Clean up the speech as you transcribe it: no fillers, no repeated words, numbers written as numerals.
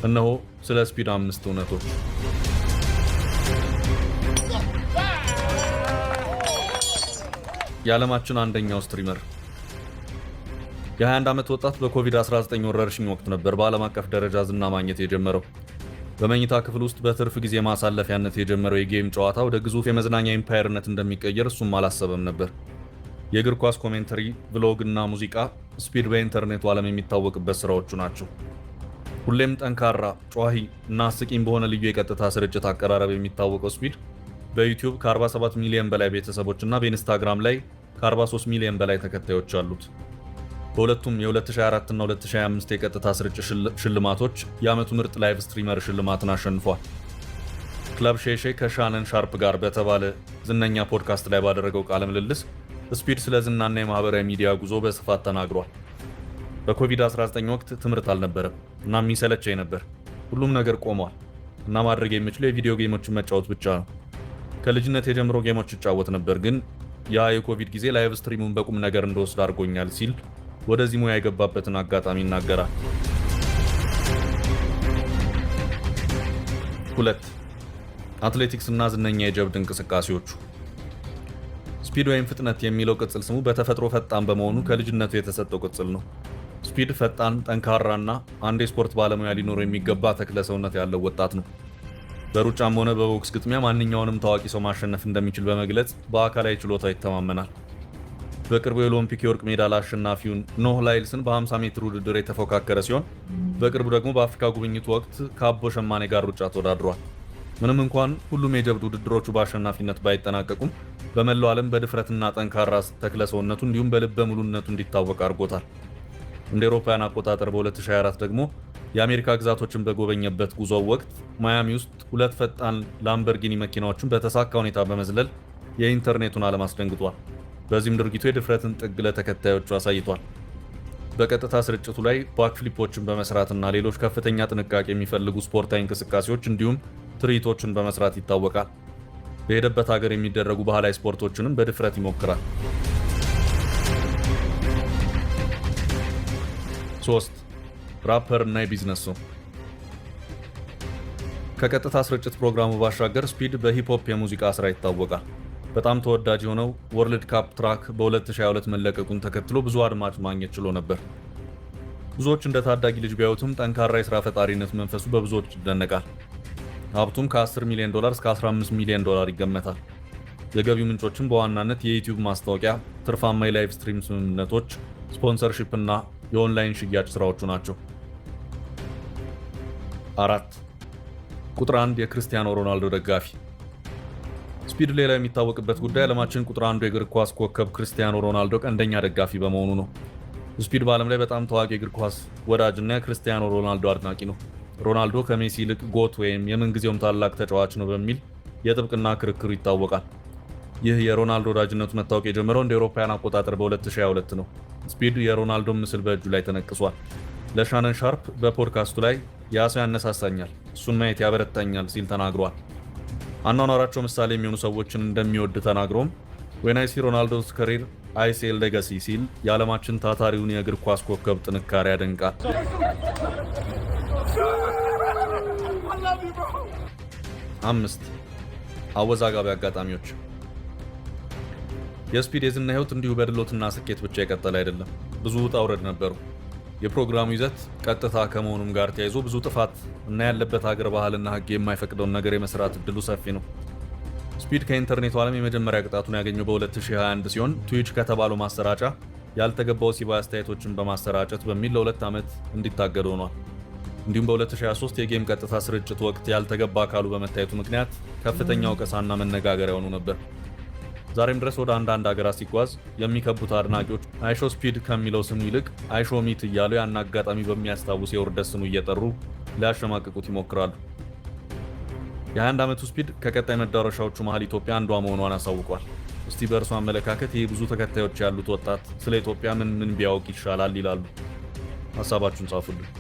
እነሆ ስለ ስፒድ 5 እውነቶች። የዓለማችን አንደኛው ስትሪመር የ21 ዓመት ወጣት በኮቪድ-19 ወረርሽኝ ወቅት ነበር በዓለም አቀፍ ደረጃ ዝና ማግኘት የጀመረው። በመኝታ ክፍል ውስጥ በትርፍ ጊዜ ማሳለፊያነት የጀመረው የጌም ጨዋታ ወደ ግዙፍ የመዝናኛ ኢምፓየርነት እንደሚቀየር እሱም አላሰበም ነበር። የእግር ኳስ ኮሜንተሪ፣ ቭሎግ እና ሙዚቃ ስፒድ በኢንተርኔቱ ዓለም የሚታወቅበት ስራዎቹ ናቸው። ሁሌም ጠንካራ፣ ጨዋሂ እና አስቂኝ በሆነ ልዩ የቀጥታ ስርጭት አቀራረብ የሚታወቀው ስፒድ በዩቲዩብ ከ47 ሚሊዮን በላይ ቤተሰቦች እና በኢንስታግራም ላይ ከ43 ሚሊዮን በላይ ተከታዮች አሉት። በሁለቱም የ2024 እና 2025 የቀጥታ ስርጭት ሽልማቶች የዓመቱ ምርጥ ላይቭ ስትሪመር ሽልማትን አሸንፏል። ክለብ ሼሼ ከሻነን ሻርፕ ጋር በተባለ ዝነኛ ፖድካስት ላይ ባደረገው ቃለ ምልልስ ስፒድ ስለ ዝናና የማህበራዊ ሚዲያ ጉዞ በስፋት ተናግሯል። በኮቪድ-19 ወቅት ትምህርት አልነበረም እና የሚሰለቸኝ ነበር። ሁሉም ነገር ቆሟል እና ማድረግ የምችለው የቪዲዮ ጌሞችን መጫወት ብቻ ነው። ከልጅነት የጀምሮ ጌሞች ይጫወት ነበር፣ ግን ያ የኮቪድ ጊዜ ላይቭ ስትሪሙን በቁም ነገር እንደወስድ አድርጎኛል ሲል ወደዚህ ሙያ የገባበትን አጋጣሚ ይናገራል። 2. አትሌቲክስ እና ዝነኛ የጀብድ እንቅስቃሴዎቹ። ስፒድ ወይም ፍጥነት የሚለው ቅጽል ስሙ በተፈጥሮ ፈጣን በመሆኑ ከልጅነቱ የተሰጠው ቅጽል ነው። ስፒድ ፈጣን፣ ጠንካራና አንድ የስፖርት ባለሙያ ሊኖረው የሚገባ ተክለ ሰውነት ያለው ወጣት ነው። በሩጫም ሆነ በቦክስ ግጥሚያ ማንኛውንም ታዋቂ ሰው ማሸነፍ እንደሚችል በመግለጽ በአካላዊ ችሎታ ይተማመናል። በቅርቡ የኦሎምፒክ የወርቅ ሜዳሊያ አሸናፊውን ኖህ ላይልስን በ50 ሜትር ውድድር የተፎካከረ ሲሆን በቅርቡ ደግሞ በአፍሪካ ጉብኝቱ ወቅት ከአቦ ሸማኔ ጋር ሩጫ ተወዳድሯል። ምንም እንኳን ሁሉም የጀብድ ውድድሮቹ በአሸናፊነት ባይጠናቀቁም በመላው ዓለም በድፍረትና ጠንካራ ተክለ ሰውነቱ እንዲሁም በልበ ሙሉነቱ እንዲታወቅ አድርጎታል። እንደ አውሮፓውያን አቆጣጠር በ2024 ደግሞ የአሜሪካ ግዛቶችን በጎበኘበት ጉዞው ወቅት ማያሚ ውስጥ 2 ፈጣን ላምበርጊኒ መኪናዎችን በተሳካ ሁኔታ በመዝለል የኢንተርኔቱን ዓለም አስደንግጧል። በዚህም ድርጊቱ የድፍረትን ጥግ ለተከታዮቹ አሳይቷል። በቀጥታ ስርጭቱ ላይ ባክፍሊፖችን በመስራትና ሌሎች ከፍተኛ ጥንቃቄ የሚፈልጉ ስፖርታዊ እንቅስቃሴዎች እንዲሁም ትርኢቶችን በመስራት ይታወቃል። በሄደበት ሀገር የሚደረጉ ባህላዊ ስፖርቶችንም በድፍረት ይሞክራል። 3. ራፐር እና የቢዝነስ ሰው። ከቀጥታ ስርጭት ፕሮግራሙ ባሻገር ስፒድ በሂፕሆፕ የሙዚቃ ስራ ይታወቃል። በጣም ተወዳጅ የሆነው ወርልድ ካፕ ትራክ በ2022 መለቀቁን ተከትሎ ብዙ አድማጭ ማግኘት ችሎ ነበር። ብዙዎች እንደ ታዳጊ ልጅ ቢያዩትም ጠንካራ የሥራ ፈጣሪነት መንፈሱ በብዙዎች ይደነቃል። ሀብቱም ከ10 ሚሊዮን ዶላር እስከ 15 ሚሊዮን ዶላር ይገመታል። የገቢው ምንጮችም በዋናነት የዩቲዩብ ማስታወቂያ፣ ትርፋማ የላይቭ ስትሪም ስምምነቶች፣ ስፖንሰርሺፕ እና የኦንላይን ሽያጭ ስራዎቹ ናቸው። 4. ቁጥር 1 የክርስቲያኖ ሮናልዶ ደጋፊ። ስፒድ ሌላ የሚታወቅበት ጉዳይ ዓለማችን ቁጥር 1 የእግር ኳስ ኮከብ ክርስቲያኖ ሮናልዶ ቀንደኛ ደጋፊ በመሆኑ ነው። ስፒድ በዓለም ላይ በጣም ታዋቂ የእግር ኳስ ወዳጅና የክርስቲያኖ ሮናልዶ አድናቂ ነው። ሮናልዶ ከሜሲ ይልቅ ጎት ወይም የምንጊዜውም ታላቅ ተጫዋች ነው በሚል የጥብቅና ክርክሩ ይታወቃል። ይህ የሮናልዶ ወዳጅነቱ መታወቅ የጀመረው እንደ አውሮፓውያን አቆጣጠር በ2022 ነው። ስፒድ የሮናልዶን ምስል በእጁ ላይ ተነቅሷል። ለሻነን ሻርፕ በፖድካስቱ ላይ ያ ሰው ያነሳሳኛል፣ እሱን ማየት ያበረታኛል ሲል ተናግሯል። አኗኗራቸው ምሳሌ የሚሆኑ ሰዎችን እንደሚወድ ተናግሮም ዌን አይ ሲ ሮናልዶስ ከሪር አይ ሲ ሌጋሲ ሲል የዓለማችን ታታሪውን የእግር ኳስ ኮከብ ጥንካሬ ያደንቃል። 5. አወዛጋቢ አጋጣሚዎች። የስፒድ የዝና ህይወት እንዲሁ በድሎትና ስኬት ብቻ የቀጠለ አይደለም። ብዙ ውጣ ውረድ ነበሩ። የፕሮግራሙ ይዘት ቀጥታ ከመሆኑም ጋር ተያይዞ ብዙ ጥፋት እና ያለበት ሀገር ባህልና ህግ የማይፈቅደውን ነገር የመስራት እድሉ ሰፊ ነው። ስፒድ ከኢንተርኔቱ ዓለም የመጀመሪያ ቅጣቱን ያገኘው በ2021 ሲሆን ትዊች ከተባለው ማሰራጫ ያልተገባ ወሲባዊ አስተያየቶችን በማሰራጨት በሚል ለ2 ዓመት እንዲታገድ ሆኗል። እንዲሁም በ2023 የጌም ቀጥታ ስርጭት ወቅት ያልተገባ አካሉ በመታየቱ ምክንያት ከፍተኛ ወቀሳና መነጋገሪያ ሆኖ ነበር። ዛሬም ድረስ ወደ አንዳንድ ሀገራት ሲጓዝ የሚከቡት አድናቂዎች አይሾ ስፒድ ከሚለው ስሙ ይልቅ አይሾ ሚት እያሉ ያን አጋጣሚ በሚያስታውስ የውርደት ስሙ እየጠሩ ሊያሸማቅቁት ይሞክራሉ። የ21 ዓመቱ ስፒድ ከቀጣይ መዳረሻዎቹ መሃል ኢትዮጵያ አንዷ መሆኗን አሳውቋል። እስቲ በእርሱ አመለካከት ይህ ብዙ ተከታዮች ያሉት ወጣት ስለ ኢትዮጵያ ምን ቢያውቅ ይሻላል ይላሉ? ሀሳባችሁን ጻፉልን።